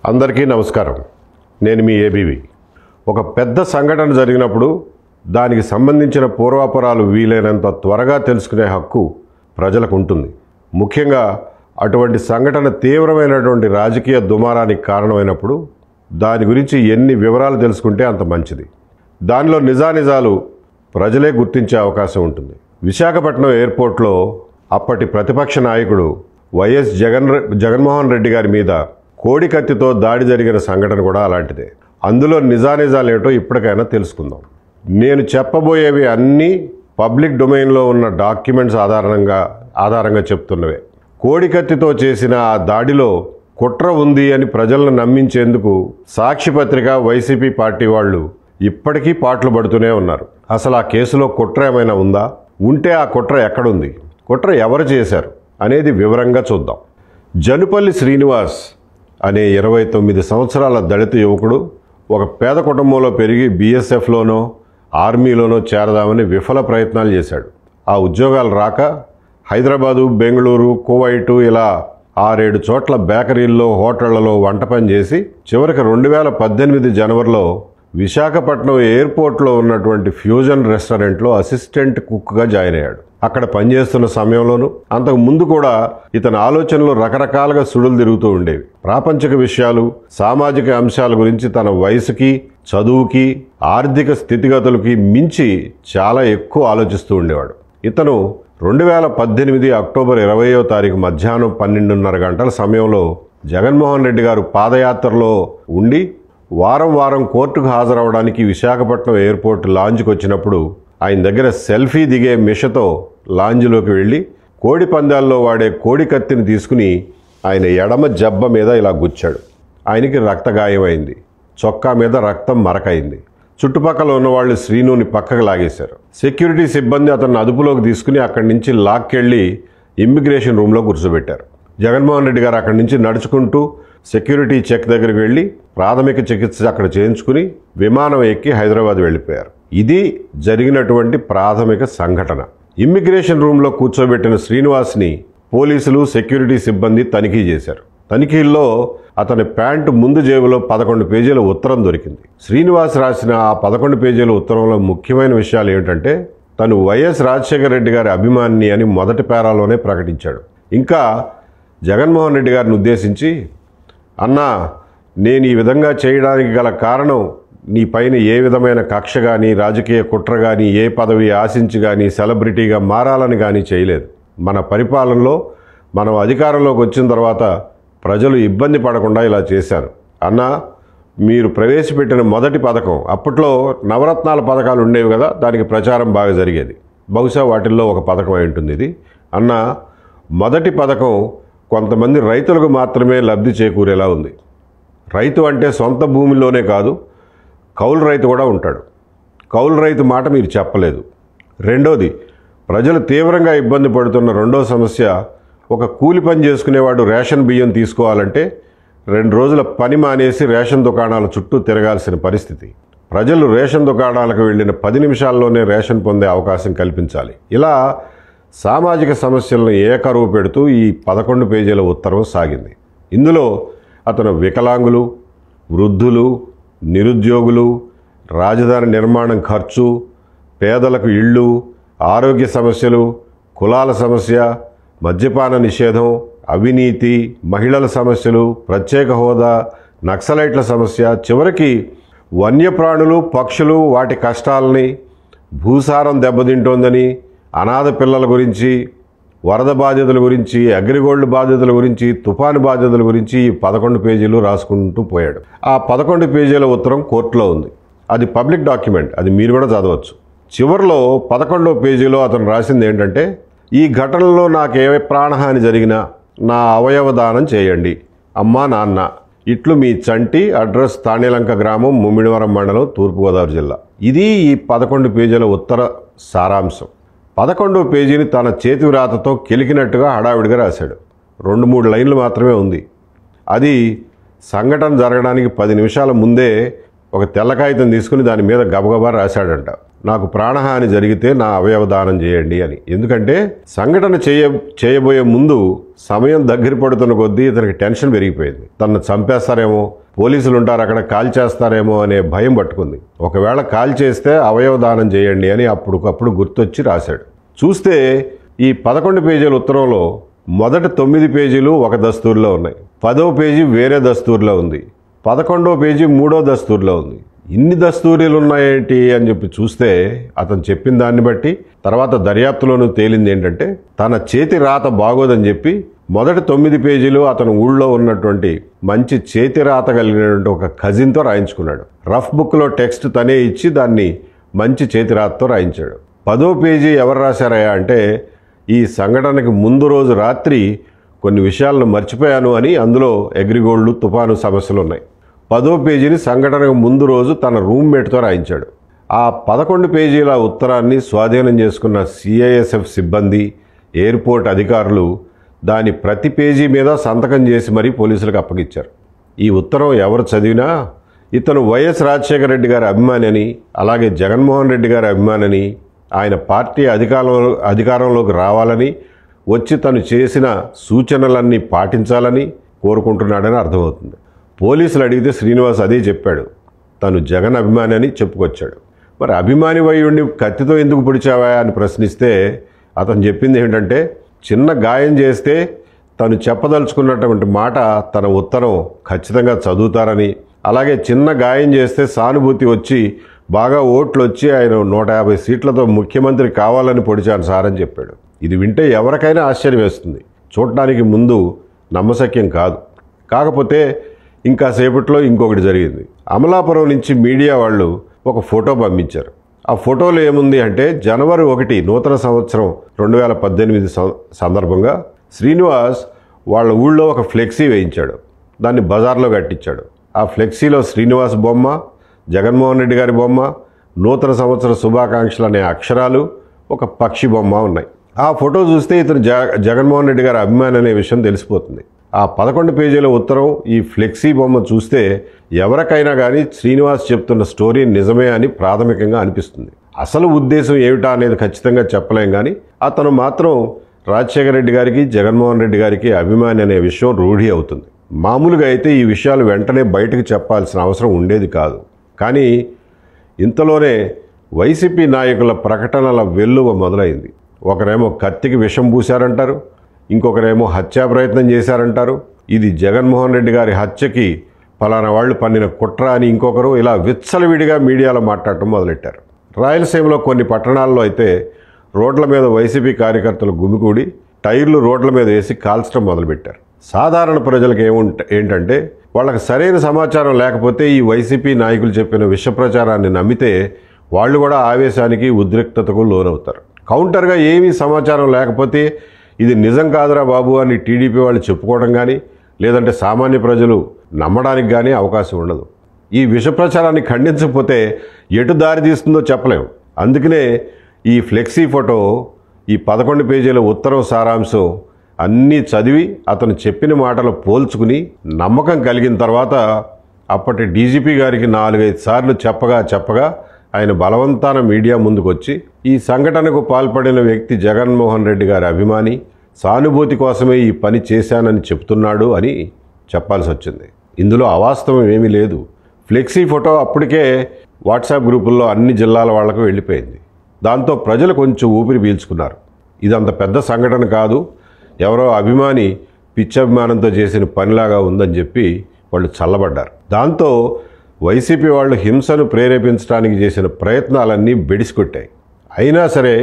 అందరికీ నమస్కారం. నేను మీ ఏబీవి. ఒక పెద్ద సంఘటన జరిగినప్పుడు దానికి సంబంధించిన పూర్వాపరాలు వీలైనంత త్వరగా తెలుసుకునే హక్కు ప్రజలకు ఉంటుంది. ముఖ్యంగా అటువంటి సంఘటన తీవ్రమైనటువంటి రాజకీయ దుమారానికి కారణమైనప్పుడు దాని గురించి ఎన్ని వివరాలు తెలుసుకుంటే అంత మంచిది. దానిలో నిజానిజాలు ప్రజలే గుర్తించే అవకాశం ఉంటుంది. విశాఖపట్నం ఎయిర్పోర్ట్లో అప్పటి ప్రతిపక్ష నాయకుడు వైఎస్ జగన్మోహన్ రెడ్డి గారి మీద కోడి కత్తితో దాడి జరిగిన సంఘటన కూడా అలాంటిదే. అందులో నిజానిజాలేటో ఇప్పటికైనా తెలుసుకుందాం. నేను చెప్పబోయేవి అన్నీ పబ్లిక్ డొమైన్లో ఉన్న డాక్యుమెంట్స్ ఆధారంగా చెప్తున్నవే. కోడి కత్తితో చేసిన ఆ దాడిలో కుట్ర ఉంది అని ప్రజలను నమ్మించేందుకు సాక్షి పత్రిక, వైసీపీ పార్టీ వాళ్ళు ఇప్పటికీ పాటలు పడుతూనే ఉన్నారు. అసలు ఆ కేసులో కుట్ర ఏమైనా ఉందా? ఉంటే ఆ కుట్ర ఎక్కడుంది? కుట్ర ఎవరు చేశారు అనేది వివరంగా చూద్దాం. జనుపల్లి శ్రీనివాస్ అనే 29 సంవత్సరాల దళిత యువకుడు ఒక పేద కుటుంబంలో పెరిగి బీఎస్ఎఫ్లోనో ఆర్మీలోనో చేరదామని విఫల ప్రయత్నాలు చేశాడు. ఆ ఉద్యోగాలు రాక హైదరాబాదు, బెంగళూరు, కువైటు ఇలా 6-7 చోట్ల బేకరీల్లో, హోటళ్లలో వంట పని చేసి చివరికి 2018 జనవరిలో విశాఖపట్నం ఎయిర్పోర్ట్లో ఉన్నటువంటి ఫ్యూజన్ రెస్టారెంట్లో అసిస్టెంట్ కుక్గా జాయిన్ అయ్యాడు. అక్కడ పనిచేస్తున్న సమయంలోనూ అంతకు ముందు కూడా ఇతని ఆలోచనలు రకరకాలుగా సుడులు తిరుగుతూ ఉండేవి. ప్రాపంచిక విషయాలు, సామాజిక అంశాల గురించి తన వయసుకి, చదువుకి, ఆర్థిక స్థితిగతులకి మించి చాలా ఎక్కువ ఆలోచిస్తూ ఉండేవాడు. ఇతను 2018 అక్టోబర్ 20వ తారీఖు మధ్యాహ్నం 12:30 గంటల సమయంలో జగన్మోహన్ రెడ్డి గారు పాదయాత్రలో ఉండి వారం కోర్టుకు హాజరవడానికి విశాఖపట్నం ఎయిర్పోర్ట్ లాంజ్కి వచ్చినప్పుడు ఆయన దగ్గర సెల్ఫీ దిగే మిషతో లాంజ్లోకి వెళ్ళి కోడి పందాల్లో వాడే కోడి కత్తిని తీసుకుని ఆయన ఎడమ జబ్బ మీద ఇలా గుచ్చాడు. ఆయనకి రక్తగాయమైంది. చొక్కా మీద రక్తం మరకైంది. చుట్టుపక్కల ఉన్నవాళ్ళు శ్రీనుని పక్కకు లాగేశారు. సెక్యూరిటీ సిబ్బంది అతన్ని అదుపులోకి తీసుకుని అక్కడి నుంచి లాక్కెళ్ళి ఇమ్మిగ్రేషన్ రూమ్లో కూర్చోబెట్టారు. జగన్మోహన్ రెడ్డి గారు అక్కడి నుంచి నడుచుకుంటూ సెక్యూరిటీ చెక్ దగ్గరికి వెళ్ళి ప్రాథమిక చికిత్స అక్కడ చేయించుకుని విమానం ఎక్కి హైదరాబాద్ వెళ్ళిపోయారు. ఇది జరిగినటువంటి ప్రాథమిక సంఘటన. ఇమ్మిగ్రేషన్ రూమ్లో కూర్చోబెట్టిన శ్రీనివాస్ని పోలీసులు, సెక్యూరిటీ సిబ్బంది తనిఖీ చేశారు. తనిఖీల్లో అతని ప్యాంటు ముందు జేబులో 11 పేజీల ఉత్తరం దొరికింది. శ్రీనివాస్ రాసిన ఆ 11 పేజీల ఉత్తరంలో ముఖ్యమైన విషయాలు ఏమిటంటే తను వైఎస్ రాజశేఖర రెడ్డి గారి అభిమాని అని మొదటి పేరాలోనే ప్రకటించాడు. ఇంకా జగన్మోహన్ రెడ్డి గారిని ఉద్దేశించి, అన్నా, నేను ఈ విధంగా చేయడానికి గల కారణం నీ పైన ఏ విధమైన కక్ష కానీ, రాజకీయ కుట్ర కానీ, ఏ పదవి ఆశించి కానీ, సెలబ్రిటీగా మారాలని కానీ చేయలేదు. మన పరిపాలనలో మనం అధికారంలోకి వచ్చిన తర్వాత ప్రజలు ఇబ్బంది పడకుండా ఇలా చేశాను. అన్నా, మీరు ప్రవేశపెట్టిన మొదటి పథకం, అప్పట్లో నవరత్నాల పథకాలు ఉండేవి కదా, దానికి ప్రచారం బాగా జరిగేది. బహుశా వాటిల్లో ఒక పథకం అయి ఉంటుంది ఇది. అన్నా, మొదటి పథకం కొంతమంది రైతులకు మాత్రమే లబ్ధి చేకూరేలా ఉంది. రైతు అంటే సొంత భూమిలోనే కాదు, కౌలు రైతు కూడా ఉంటాడు. కౌలు రైతు మాట మీరు చెప్పలేదు. రెండోది, ప్రజలు తీవ్రంగా ఇబ్బంది పడుతున్న రెండో సమస్య, ఒక కూలి పని చేసుకునేవాడు రేషన్ బియ్యం తీసుకోవాలంటే 2 రోజుల పని మానేసి రేషన్ దుకాణాల చుట్టూ తిరగాల్సిన పరిస్థితి. ప్రజలు రేషన్ దుకాణాలకు వెళ్ళిన 10 నిమిషాల్లోనే రేషన్ పొందే అవకాశం కల్పించాలి. ఇలా సామాజిక సమస్యలను ఏకరువు పెడుతూ ఈ 11 పేజీల ఉత్తరం సాగింది. ఇందులో అతను వికలాంగులు, వృద్ధులు, నిరుద్యోగులు, రాజధాని నిర్మాణం ఖర్చు, పేదలకు ఇళ్ళు, ఆరోగ్య సమస్యలు, కులాల సమస్య, మద్యపాన నిషేధం, అవినీతి, మహిళల సమస్యలు, ప్రత్యేక హోదా, నక్సలైట్ల సమస్య, చివరికి వన్యప్రాణులు, పక్షులు, వాటి కష్టాలని, భూసారం దెబ్బతింటోందని, అనాథ పిల్లల గురించి, వరద బాధ్యతల గురించి, అగ్రిగోల్డ్ బాధ్యతల గురించి, తుఫాను బాధ్యతల గురించి 11 పేజీలు రాసుకుంటూ పోయాడు. ఆ 11 పేజీల ఉత్తరం కోర్టులో ఉంది. అది పబ్లిక్ డాక్యుమెంట్, అది మీరు కూడా చదవచ్చు. చివరిలో 11వ పేజీలో అతను రాసింది ఏంటంటే, ఈ ఘటనలో నాకు ఏ ప్రాణహాని జరిగినా నా అవయవ దానం చేయండి అమ్మా నాన్న. ఇట్లు మీ చంటి, అడ్రస్ తాణేలంక గ్రామం, ముమ్మిడివరం మండలం, తూర్పుగోదావరి జిల్లా. ఇది ఈ 11 పేజీల ఉత్తర సారాంశం. 11వ పేజీని తన చేతి వ్రాతతో కెలికినట్టుగా హడావిడిగా రాశాడు. 2-3 లైన్లు మాత్రమే ఉంది. అది సంఘటన జరగడానికి 10 నిమిషాల ముందే ఒక తెల్ల కాగితం తీసుకుని దాని మీద గబగబా రాశాడంట, నాకు ప్రాణహాని జరిగితే నా అవయవ దానం చేయండి అని. ఎందుకంటే సంఘటన చేయబోయే ముందు సమయం దగ్గర పడుతున్న కొద్దీ ఇతనికి టెన్షన్ పెరిగిపోయింది. తనను చంపేస్తారేమో, పోలీసులు ఉంటారు అక్కడ, కాల్ చేస్తారేమో అనే భయం పట్టుకుంది. ఒకవేళ కాల్ చేస్తే అవయవ దానం చేయండి అని అప్పటికప్పుడు గుర్తొచ్చి రాశాడు. చూస్తే ఈ 11 పేజీల ఉత్తరంలో మొదటి 9 పేజీలు ఒక దస్తూరులో ఉన్నాయి, 10వ పేజీ వేరే దస్తూరులో ఉంది, 11వ పేజీ 3వ దస్తూరులో ఉంది. ఇన్ని దస్తూరీలు ఉన్నాయేంటి అని చెప్పి చూస్తే అతను చెప్పిన దాన్ని బట్టి తర్వాత దర్యాప్తులోనూ తేలింది ఏంటంటే, తన చేతి రాత బాగోదని చెప్పి మొదటి 9 పేజీలు అతను ఊళ్ళో ఉన్నటువంటి మంచి చేతి రాత కలిగినటువంటి ఒక కజిన్తో రాయించుకున్నాడు. రఫ్ బుక్లో టెక్స్ట్ తనే ఇచ్చి దాన్ని మంచి చేతి రాతతో రాయించాడు. 10వ పేజీ ఎవరు రాశారయ్యా అంటే, ఈ సంఘటనకి ముందు రోజు రాత్రి కొన్ని విషయాలను మర్చిపోయాను అని అందులో అగ్రిగోల్డ్ తుఫాను సమస్యలు ఉన్నాయి. 10వ పేజీని సంఘటనకు ముందు రోజు తన రూమ్మేట్తో రాయించాడు. ఆ 11 పేజీల ఉత్తరాన్ని స్వాధీనం చేసుకున్న సిఐఎస్ఎఫ్ సిబ్బంది, ఎయిర్పోర్ట్ అధికారులు దాని ప్రతి పేజీ మీద సంతకం చేసి మరీ పోలీసులకు అప్పగించారు. ఈ ఉత్తరం ఎవరు చదివినా ఇతను వైఎస్ రాజశేఖర రెడ్డి గారి అభిమాని అని, అలాగే జగన్మోహన్ రెడ్డి గారి అభిమాని అని, ఆయన పార్టీ అధికారంలోకి రావాలని, వచ్చి తను చేసిన సూచనలన్నీ పాటించాలని కోరుకుంటున్నాడని అర్థమవుతుంది. పోలీసులు అడిగితే శ్రీనివాస్ అదే చెప్పాడు, తను జగన్ అభిమాని అని చెప్పుకొచ్చాడు. మరి అభిమాని వై ఉండి కత్తితో ఎందుకు పొడిచావా అని ప్రశ్నిస్తే అతను చెప్పింది ఏంటంటే, చిన్న గాయం చేస్తే తను చెప్పదలుచుకున్నటువంటి మాట తన ఉత్తరం ఖచ్చితంగా చదువుతారని, అలాగే చిన్న గాయం చేస్తే సానుభూతి వచ్చి బాగా ఓట్లు వచ్చి ఆయన 150 సీట్లతో ముఖ్యమంత్రి కావాలని పొడిచాను సార్ అని చెప్పాడు. ఇది వింటే ఎవరికైనా ఆశ్చర్యం వేస్తుంది, చూడటానికి ముందు నమ్మశక్యం కాదు. కాకపోతే ఇంకా సేపట్లో ఇంకొకటి జరిగింది. అమలాపురం నుంచి మీడియా వాళ్ళు ఒక ఫోటో పంపించారు. ఆ ఫోటోలో ఏముంది అంటే, జనవరి 1 నూతన సంవత్సరం 2018 సందర్భంగా శ్రీనివాస్ వాళ్ళ ఊళ్ళో ఒక ఫ్లెక్సీ వేయించాడు. దాన్ని బజార్లో కట్టించాడు. ఆ ఫ్లెక్సీలో శ్రీనివాస్ బొమ్మ, జగన్మోహన్ రెడ్డి గారి బొమ్మ, నూతన సంవత్సర శుభాకాంక్షలు అనే అక్షరాలు, ఒక పక్షి బొమ్మ ఉన్నాయి. ఆ ఫోటో చూస్తే ఇతను జగన్మోహన్ రెడ్డి గారి అభిమాని అనే విషయం తెలిసిపోతుంది. ఆ 11 పేజీల ఉత్తరం, ఈ ఫ్లెక్సీ బొమ్మ చూస్తే ఎవరికైనా కానీ శ్రీనివాస్ చెప్తున్న స్టోరీ నిజమే అని ప్రాథమికంగా అనిపిస్తుంది. అసలు ఉద్దేశం ఏమిటా అనేది ఖచ్చితంగా చెప్పలేం, కానీ అతను మాత్రం రాజశేఖర రెడ్డి గారికి, జగన్మోహన్ రెడ్డి గారికి అభిమాని అనే విషయం రూఢి అవుతుంది. మామూలుగా అయితే ఈ విషయాలు వెంటనే బయటకు చెప్పాల్సిన అవసరం ఉండేది కాదు. కానీ ఇంతలోనే వైసీపీ నాయకుల ప్రకటనల వెల్లువ మొదలైంది. ఒకరేమో కత్తికి విషం పూశారంటారు, ఇంకొకరేమో హత్యా ప్రయత్నం చేశారంటారు, ఇది జగన్మోహన్ రెడ్డి గారి హత్యకి ఫలానా వాళ్ళు పన్నిన కుట్ర అని ఇంకొకరు, ఇలా విచ్చలవిడిగా మీడియాలో మాట్లాడటం మొదలెట్టారు. రాయలసీమలో కొన్ని పట్టణాల్లో అయితే రోడ్ల మీద వైసీపీ కార్యకర్తలు గుమికూడి టైర్లు రోడ్ల మీద వేసి కాల్చడం మొదలుపెట్టారు. సాధారణ ప్రజలకు ఏంటంటే, వాళ్ళకి సరైన సమాచారం లేకపోతే ఈ వైసీపీ నాయకులు చెప్పిన విష ప్రచారాన్ని నమ్మితే వాళ్ళు కూడా ఆవేశానికి, ఉద్రిక్తతకు లోనవుతారు. కౌంటర్గా ఏమీ సమాచారం లేకపోతే ఇది నిజం కాదురా బాబు అని టీడీపీ వాళ్ళు చెప్పుకోవడం కానీ, లేదంటే సామాన్య ప్రజలు నమ్మడానికి కానీ అవకాశం ఉండదు. ఈ విష ప్రచారాన్ని ఖండించకపోతే ఎటు దారి తీస్తుందో చెప్పలేము. అందుకనే ఈ ఫ్లెక్సీ ఫోటో, ఈ 11 పేజీల ఉత్తరం సారాంశం అన్నీ చదివి అతను చెప్పిన మాటలు పోల్చుకుని నమ్మకం కలిగిన తర్వాత అప్పటి డీజీపీ గారికి 4-5 సార్లు చెప్పగా ఆయన బలవంతాన మీడియా ముందుకు వచ్చి, ఈ సంఘటనకు పాల్పడిన వ్యక్తి జగన్మోహన్ రెడ్డి గారి అభిమాని, సానుభూతి కోసమే ఈ పని చేశానని చెప్తున్నాడు అని చెప్పాల్సి వచ్చింది. ఇందులో అవాస్తవం ఏమీ లేదు. ఫ్లెక్సీ ఫోటో అప్పటికే వాట్సాప్ గ్రూపుల్లో అన్ని జిల్లాల వాళ్లకు వెళ్ళిపోయింది. దాంతో ప్రజలు కొంచెం ఊపిరి పీల్చుకున్నారు. ఇదంత పెద్ద సంఘటన కాదు, ఎవరో అభిమాని పిచ్చభిమానంతో చేసిన పనిలాగా ఉందని చెప్పి వాళ్ళు చల్లబడ్డారు. దాంతో వైసీపీ వాళ్ళు హింసను ప్రేరేపించడానికి చేసిన ప్రయత్నాలన్నీ బెడిసికొట్టాయి. అయినా సరే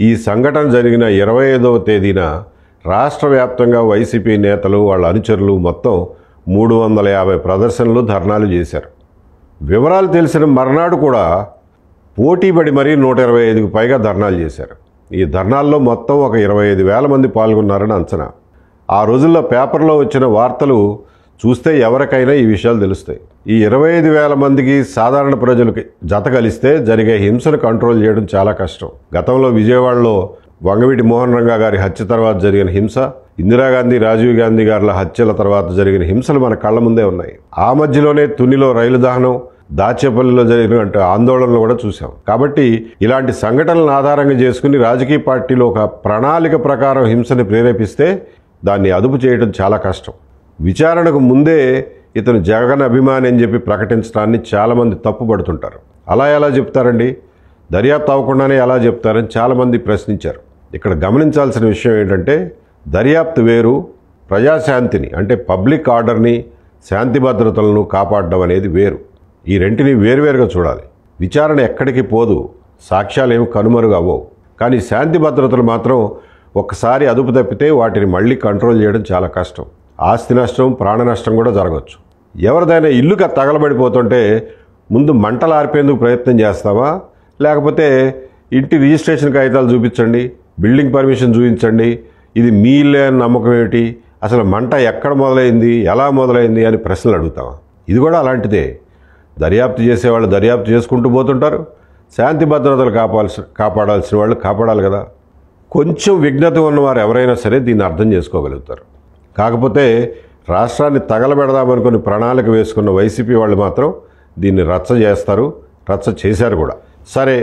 ఈ సంఘటన జరిగిన 25వ తేదీన రాష్ట్ర వ్యాప్తంగా వైసీపీ నేతలు, వాళ్ళ అనుచరులు మొత్తం 350 ప్రదర్శనలు, ధర్నాలు చేశారు. వివరాలు తెలిసిన మర్నాడు కూడా పోటీపడి మరీ 125కు పైగా ధర్నాలు చేశారు. ఈ ధర్నాల్లో మొత్తం ఒక 25,000 మంది పాల్గొన్నారని అంచనా. ఆ రోజుల్లో పేపర్లో వచ్చిన వార్తలు చూస్తే ఎవరికైనా ఈ విషయాలు తెలుస్తాయి. ఈ 25,000 మందికి సాధారణ ప్రజలకి జత కలిస్తే జరిగే హింసను కంట్రోల్ చేయడం చాలా కష్టం. గతంలో విజయవాడలో వంగవీటి మోహన్ రంగా గారి హత్య తర్వాత జరిగిన హింస, ఇందిరాగాంధీ, రాజీవ్ గాంధీ గారుల హత్యల తర్వాత జరిగిన హింసలు మన కళ్ళ ముందే ఉన్నాయి. ఆ మధ్యలోనే తునిలో రైలు దహనం, దాచేపల్లిలో జరిగిన ఆందోళనలు కూడా చూసాం. కాబట్టి ఇలాంటి సంఘటనలను ఆధారంగా చేసుకుని రాజకీయ పార్టీలు ఒక ప్రణాళిక ప్రకారం హింసని ప్రేరేపిస్తే దాన్ని అదుపు చేయడం చాలా కష్టం. విచారణకు ముందే ఇతను జగన్ అభిమాని అని చెప్పి ప్రకటించడాన్ని చాలామంది తప్పుపడుతుంటారు. అలా ఎలా చెప్తారండి, దర్యాప్తు అవ్వకుండానే ఎలా చెప్తారని చాలామంది ప్రశ్నించారు. ఇక్కడ గమనించాల్సిన విషయం ఏంటంటే, దర్యాప్తు వేరు, ప్రజాశాంతిని అంటే పబ్లిక్ ఆర్డర్ని, శాంతి భద్రతలను కాపాడడం అనేది వేరు. ఈ రెంటిని వేరువేరుగా చూడాలి. విచారణ ఎక్కడికి పోదు, సాక్ష్యాలేమి కనుమరుగు అవ్వవు. కానీ శాంతి భద్రతలు మాత్రం ఒక్కసారి అదుపు తప్పితే వాటిని మళ్ళీ కంట్రోల్ చేయడం చాలా కష్టం. ఆస్తి నష్టం, ప్రాణ నష్టం కూడా జరగవచ్చు. ఎవరిదైనా ఇల్లు తగలబడిపోతుంటే ముందు మంటలు ఆర్పేందుకు ప్రయత్నం చేస్తావా, లేకపోతే ఇంటి రిజిస్ట్రేషన్ కాగితాలు చూపించండి, బిల్డింగ్ పర్మిషన్ చూపించండి, ఇది మీ ఇల్లే అని నమ్మకం ఏమిటి, అసలు మంట ఎక్కడ మొదలైంది, ఎలా మొదలైంది అని ప్రశ్నలు అడుగుతావా? ఇది కూడా అలాంటిదే. దర్యాప్తు చేసేవాళ్ళు దర్యాప్తు చేసుకుంటూ పోతుంటారు, శాంతి భద్రతలు కాపాడాల్సిన వాళ్ళు కాపాడాలి కదా. కొంచెం విఘ్నత ఉన్నవారు ఎవరైనా సరే దీన్ని అర్థం చేసుకోగలుగుతారు. కాకపోతే రాష్ట్రాన్ని తగలబెడదామనుకుని ప్రణాళిక వేసుకున్న వైసీపీ వాళ్ళు మాత్రం దీన్ని రచ్చ చేస్తారు, రచ్చ చేశారు కూడా. సరే,